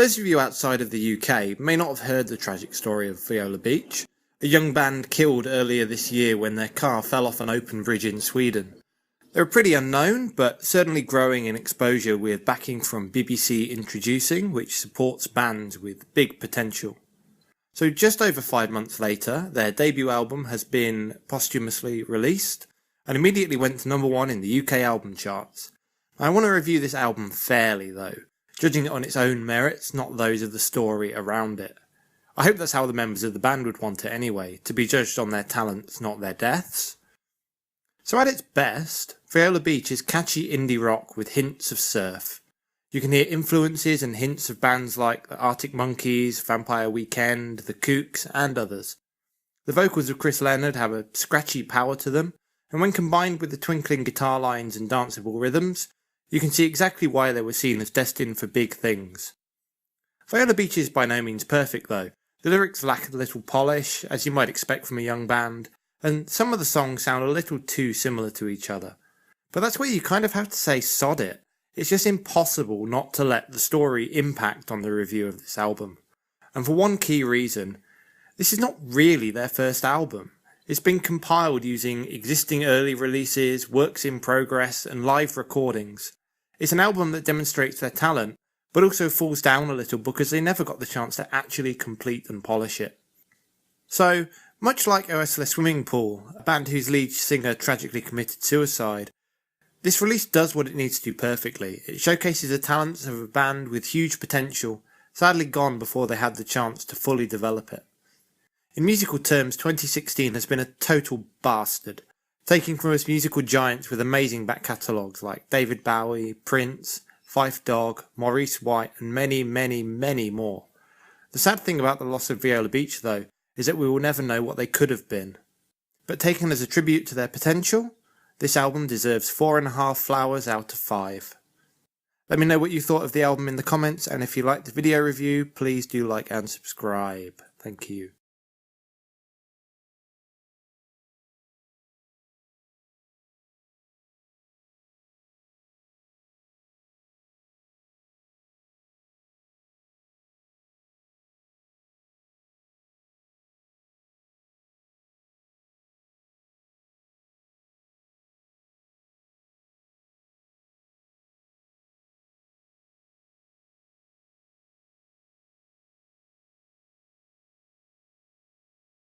Those of you outside of the UK may not have heard the tragic story of Viola Beach, a young band killed earlier this year when their car fell off an open bridge in Sweden. They were pretty unknown, but certainly growing in exposure with backing from BBC Introducing, which supports bands with big potential. So just over 5 months later, their debut album has been posthumously released and immediately went to #1 in the UK album charts. I want to review this album fairly though, judging it on its own merits, not those of the story around it. I hope that's how the members of the band would want it anyway, to be judged on their talents, not their deaths. So at its best, Viola Beach is catchy indie rock with hints of surf. You can hear influences and hints of bands like the Arctic Monkeys, Vampire Weekend, the Kooks and others. The vocals of Chris Leonard have a scratchy power to them, and when combined with the twinkling guitar lines and danceable rhythms, you can see exactly why they were seen as destined for big things. Viola Beach is by no means perfect though. The lyrics lack a little polish, as you might expect from a young band, and some of the songs sound a little too similar to each other. But that's where you kind of have to say sod it. It's just impossible not to let the story impact on the review of this album. And for one key reason, this is not really their first album. It's been compiled using existing early releases, works in progress, and live recordings. It's an album that demonstrates their talent, but also falls down a little because they never got the chance to actually complete and polish it. So, much like OSL's Swimming Pool, a band whose lead singer tragically committed suicide, this release does what it needs to do perfectly. It showcases the talents of a band with huge potential, sadly gone before they had the chance to fully develop it. In musical terms, 2016 has been a total bastard, taking from us musical giants with amazing back catalogues like David Bowie, Prince, Phife Dawg, Maurice White and many, many, many more. The sad thing about the loss of Viola Beach though, is that we will never know what they could have been. But taken as a tribute to their potential, this album deserves 4.5 flowers out of 5. Let me know what you thought of the album in the comments, and if you liked the video review, please do like and subscribe. Thank you.